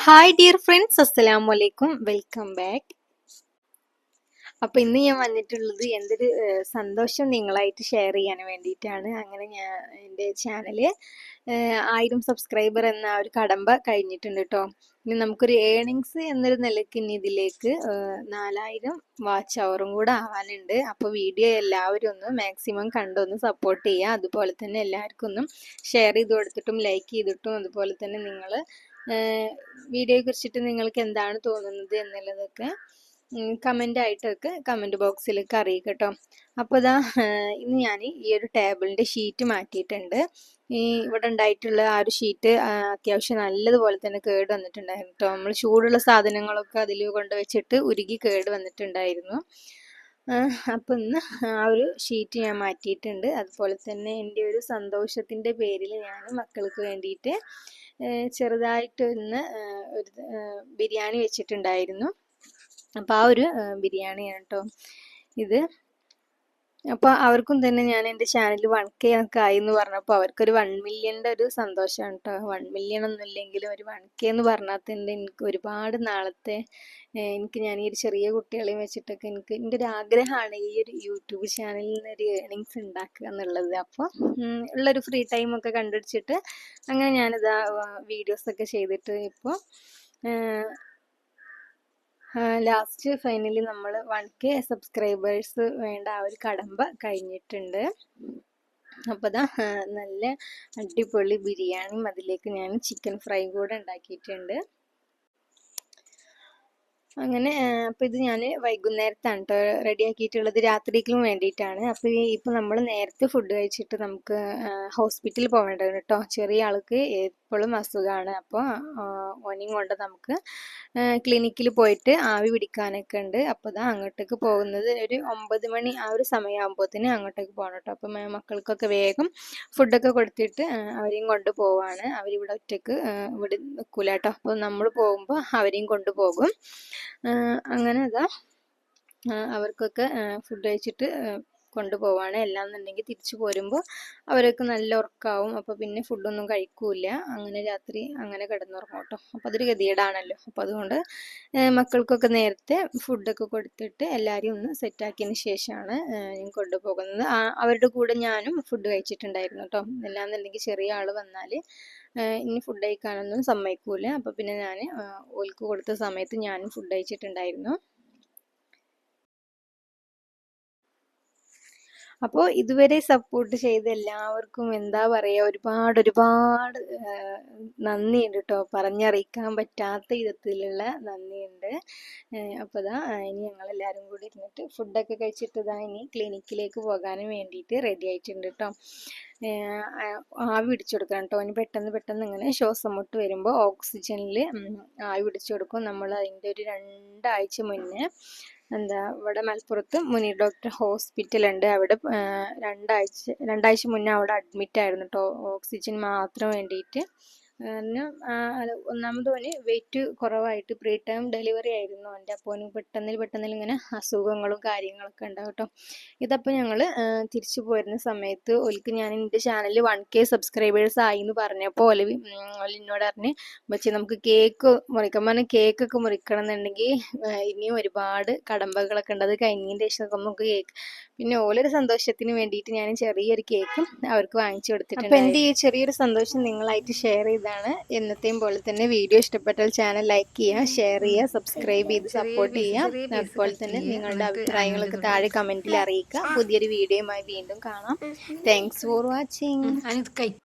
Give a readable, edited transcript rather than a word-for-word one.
Hi dear friends, അസ്സലാമു അലൈക്കും. Welcome back. അപ്പോൾ ഇന്ന് ഞാൻ വന്നിട്ടുള്ളത് എന്തൊരു സന്തോഷം നിങ്ങളായിട്ട് ഷെയർ ചെയ്യാൻ വേണ്ടിയിട്ടാണ്. അങ്ങനെ ഞാൻ എൻ്റെ ചാനൽ 1000 സബ്സ്ക്രൈബർ എന്ന ഒരു കടമ്പ കഴിഞ്ഞിട്ടുണ്ട് കേട്ടോ. ഇനി നമുക്കൊരു ഏണിങ്സ് എന്നൊരു നിലയ്ക്ക് ഇനി ഇതിലേക്ക് 4000 വാച്ച് അവറും കൂടെ ആവാനുണ്ട്. അപ്പോൾ വീഡിയോ എല്ലാവരും ഒന്ന് മാക്സിമം കണ്ടൊന്ന് സപ്പോർട്ട് ചെയ്യുക. അതുപോലെ തന്നെ എല്ലാവർക്കും ഒന്നും ഷെയർ ചെയ്ത് കൊടുത്തിട്ടും ലൈക്ക് ചെയ്തിട്ടും അതുപോലെ തന്നെ നിങ്ങൾ വീഡിയോയെ കുറിച്ചിട്ട് നിങ്ങൾക്ക് എന്താണ് തോന്നുന്നത് എന്നുള്ളതൊക്കെ കമൻ്റ് ആയിട്ടൊക്കെ കമൻറ്റ് ബോക്സിലേക്ക് അറിയിക്കുക കേട്ടോ. അപ്പോൾ ഇതാ ഇന്ന് ഞാൻ ഈ ഒരു ടേബിളിൻ്റെ ഷീറ്റ് മാറ്റിയിട്ടുണ്ട്. ഈ ഇവിടെ ഉണ്ടായിട്ടുള്ള ആ ഒരു ഷീറ്റ് അത്യാവശ്യം നല്ലതുപോലെ തന്നെ കേട് വന്നിട്ടുണ്ടായിരുന്നു കേട്ടോ. നമ്മൾ ചൂടുള്ള സാധനങ്ങളൊക്കെ അതിൽ കൊണ്ടുവച്ചിട്ട് ഉരുകി കേട് വന്നിട്ടുണ്ടായിരുന്നു. അപ്പം ഇന്ന് ആ ഒരു ഷീറ്റ് ഞാൻ മാറ്റിയിട്ടുണ്ട്. അതുപോലെ തന്നെ എൻ്റെ ഒരു സന്തോഷത്തിൻ്റെ പേരിൽ ഞാൻ മക്കൾക്ക് വേണ്ടിയിട്ട് ചെറുതായിട്ട് ഇന്ന് ഒരു ബിരിയാണി വെച്ചിട്ടുണ്ടായിരുന്നു. അപ്പോൾ ആ ഒരു ബിരിയാണിയാണ് കേട്ടോ ഇത്. അപ്പോൾ അവർക്കും തന്നെ ഞാൻ എൻ്റെ ചാനൽ 1K ഒക്കെ ആയി എന്ന് പറഞ്ഞപ്പോൾ അവർക്കൊരു 1 മില്യൻ്റെ ഒരു സന്തോഷമാണ് കേട്ടോ. 1 മില്യൺ ഒന്നും ഇല്ലെങ്കിലും ഒരു 1K എന്ന് പറഞ്ഞാൽ തന്നെ എനിക്ക് ഒരുപാട് നാളത്തെ ഞാൻ ഈ ഒരു ചെറിയ കുട്ടികളെയും വെച്ചിട്ടൊക്കെ എൻ്റെ ഒരു ആഗ്രഹമാണ് ഈ ഒരു യൂട്യൂബ് ചാനലിൽ നിന്ന് ഒരു ഏണിങ്സ് ഉണ്ടാക്കുക എന്നുള്ളത്. അപ്പോൾ ഉള്ളൊരു ഫ്രീ ടൈമൊക്കെ കണ്ടുപിടിച്ചിട്ട് അങ്ങനെ ഞാനിതാ വീഡിയോസൊക്കെ ചെയ്തിട്ട് ഇപ്പോൾ ലാസ്റ്റ് ഫൈനലി നമ്മൾ 1K സബ്സ്ക്രൈബേഴ്സ് വേണ്ട ആ ഒരു കടമ്പ കഴിഞ്ഞിട്ടുണ്ട്. അപ്പോൾ ദാ നല്ല അടിപൊളി ബിരിയാണിയും അതിലേക്ക് ഞാൻ ചിക്കൻ ഫ്രൈ കൂടെ ഉണ്ടാക്കിയിട്ടുണ്ട്. അങ്ങനെ അപ്പോൾ ഇത് ഞാൻ വൈകുന്നേരത്താണ് കേട്ടോ റെഡിയാക്കിയിട്ടുള്ളത്, രാത്രിക്കും വേണ്ടിയിട്ടാണ്. അപ്പോൾ ഇപ്പോൾ നമ്മൾ നേരത്തെ ഫുഡ് കഴിച്ചിട്ട് നമുക്ക് ഹോസ്പിറ്റലിൽ പോകേണ്ടത് കേട്ടോ. ചെറിയ ആൾക്ക് എപ്പോഴും അസുഖമാണ്. അപ്പോൾ ഓനെയും കൊണ്ട് നമുക്ക് ക്ലിനിക്കിൽ പോയിട്ട് ആവി പിടിക്കാനൊക്കെ ഉണ്ട്. അപ്പോൾ ഇതാ അങ്ങോട്ടേക്ക് പോകുന്നത് ഒരു 9 മണി ആ ഒരു സമയമാകുമ്പോഴത്തേന് അങ്ങോട്ടേക്ക് പോകണം കേട്ടോ. അപ്പം മക്കൾക്കൊക്കെ വേഗം ഫുഡൊക്കെ കൊടുത്തിട്ട് അവരെയും കൊണ്ട് പോവാണ്. അവരിവിടെ ഒറ്റയ്ക്ക് ഇവിടെ നിൽക്കില്ല കേട്ടോ. അപ്പോൾ നമ്മൾ പോകുമ്പോൾ അവരെയും കൊണ്ടുപോകും. അങ്ങനെ അതാ അവർക്കൊക്കെ ഫുഡ് കഴിച്ചിട്ട് കൊണ്ടുപോവാണ്. എല്ലാന്നുണ്ടെങ്കിൽ തിരിച്ചു പോരുമ്പോൾ അവരൊക്കെ നല്ല ഉറക്കാവും. അപ്പോൾ പിന്നെ ഫുഡൊന്നും കഴിക്കൂല. അങ്ങനെ രാത്രി അങ്ങനെ കിടന്നുറങ്ങും കേട്ടോ. അപ്പോൾ അതൊരു ഗതികേടാണല്ലോ. അപ്പോൾ അതുകൊണ്ട് മക്കൾക്കൊക്കെ നേരത്തെ ഫുഡൊക്കെ കൊടുത്തിട്ട് എല്ലാവരെയും ഒന്ന് സെറ്റാക്കിയതിന് ശേഷമാണ് ഞാൻ കൊണ്ടുപോകുന്നത്. അവരുടെ കൂടെ ഞാനും ഫുഡ് കഴിച്ചിട്ടുണ്ടായിരുന്നു കേട്ടോ. എല്ലാന്നുണ്ടെങ്കിൽ ചെറിയ ആൾ വന്നാൽ ഇനി ഫുഡ് കഴിക്കാനൊന്നും സമ്മതിക്കൂല. അപ്പോൾ പിന്നെ ഞാൻ ഓൽക്ക് കൊടുത്ത സമയത്ത് ഞാനും ഫുഡ് കഴിച്ചിട്ടുണ്ടായിരുന്നു. അപ്പോൾ ഇതുവരെ സപ്പോർട്ട് ചെയ്ത എല്ലാവർക്കും എന്താ പറയുക, ഒരുപാട് നന്ദിയുണ്ട് കേട്ടോ. പറഞ്ഞറിയിക്കാൻ പറ്റാത്ത വിധത്തിലുള്ള നന്ദിയുണ്ട്. അപ്പോൾ ഇതാ ഇനി ഞങ്ങളെല്ലാവരും കൂടി ഇരുന്നിട്ട് ഫുഡൊക്കെ കഴിച്ചിട്ട് ഇതാ ഇനി ക്ലിനിക്കിലേക്ക് പോകാനും വേണ്ടിയിട്ട് റെഡി ആയിട്ടുണ്ട് കേട്ടോ. ആവി പിടിച്ചു കൊടുക്കണം കേട്ടോ. ഇനി പെട്ടെന്ന് ഇങ്ങനെ ശ്വാസം മുട്ട് വരുമ്പോൾ ഓക്സിജനിൽ ആവി പിടിച്ചു കൊടുക്കും. നമ്മൾ അതിൻ്റെ ഒരു 2 ആഴ്ച മുന്നേ ഇവിടെ മലപ്പുറത്ത് മുനീർ ഡോക്ടർ ഹോസ്പിറ്റലുണ്ട്. അവിടെ 2 ആഴ്ച മുന്നേ അവിടെ അഡ്മിറ്റ് ആയിരുന്നു കേട്ടോ, ഓക്സിജൻ മാത്രം വേണ്ടിയിട്ട്. കാരണം ഒന്നാമത് ഓന് വെയിറ്റ് കുറവായിട്ട് പ്രീ ടൈം ഡെലിവറി ആയിരുന്നു അവൻ്റെ. അപ്പോൾ ഓന് പെട്ടെന്ന് ഇങ്ങനെ അസുഖങ്ങളും കാര്യങ്ങളൊക്കെ ഉണ്ടാവും കേട്ടോ. ഇതപ്പോൾ ഞങ്ങൾ തിരിച്ചു പോരുന്ന സമയത്ത് ഒലിക്ക് ഞാൻ എൻ്റെ ചാനലിൽ 1K സബ്സ്ക്രൈബേഴ്സ് ആയി എന്ന് പറഞ്ഞപ്പോൾ ഒലി എന്നോട് പറഞ്ഞ് പക്ഷേ നമുക്ക് കേക്ക് മുറിക്കാൻ പറഞ്ഞാൽ കേക്കൊക്കെ മുറിക്കണം എന്നുണ്ടെങ്കിൽ ഇനിയും ഒരുപാട് കടമ്പകളൊക്കെ ഉണ്ട്. അത് കഴിഞ്ഞതിൻ്റെ ശേഷം നമുക്ക് കേക്ക് പിന്നെ ഓലൊരു സന്തോഷത്തിന് വേണ്ടിയിട്ട് ഞാൻ ചെറിയൊരു കേക്കും അവർക്ക് വാങ്ങിച്ചു കൊടുത്തിട്ടുണ്ട്. അപ്പോൾ എൻ്റെ ഈ ചെറിയൊരു സന്തോഷം നിങ്ങളായിട്ട് ഷെയർ ചെയ്താണ്. എന്നത്തെയും പോലെ തന്നെ വീഡിയോ ഇഷ്ടപ്പെട്ടാൽ ചാനൽ ലൈക്ക് ചെയ്യുക, ഷെയർ ചെയ്യുക, സബ്സ്ക്രൈബ് ചെയ്ത് സപ്പോർട്ട് ചെയ്യുക. അതുപോലെ തന്നെ നിങ്ങളുടെ അഭിപ്രായങ്ങളൊക്കെ താഴെ കമൻറ്റിൽ അറിയിക്കുക. പുതിയൊരു വീഡിയോയുമായി വീണ്ടും കാണാം. Thanks for watching.